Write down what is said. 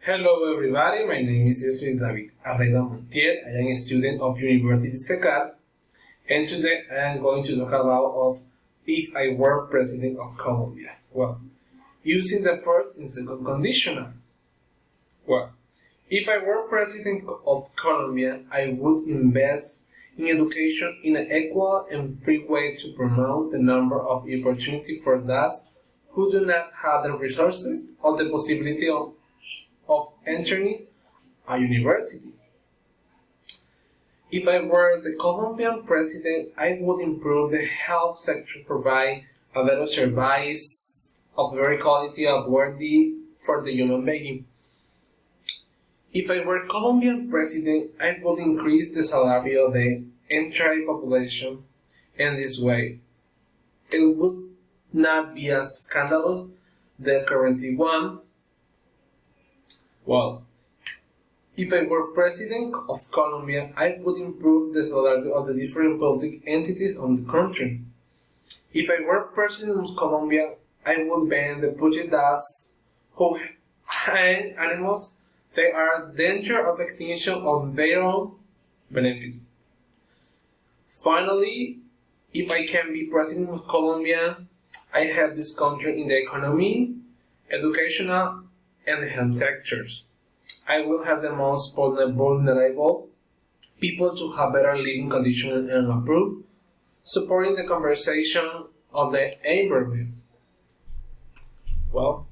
Hello everybody, my name is Jesús David Arreda Montiel. I am a student of University Secar, and today I am going to talk about if I were President of Colombia. Well, using the first and second conditional. Well, if I were President of Colombia, I would invest in education in an equal and free way to promote the number of opportunities for those who do not have the resources or the possibility of entering a university. If I were the Colombian president, I would improve the health sector, provide a better service of very quality of worthy for the human being. If I were Colombian president, I would increase the salary of the entire population. In this way, it would not be as scandalous the current one. Well, if I were President of Colombia, I would improve the salary of the different public entities of the country. If I were President of Colombia, I would ban the pujidas who hang animals. They are danger of extinction on their own benefit. Finally, if I can be President of Colombia, I help this country in the economy, educational, and the health sectors. I will have the most vulnerable people to have better living conditions and improve, supporting the conservation of the environment. Well,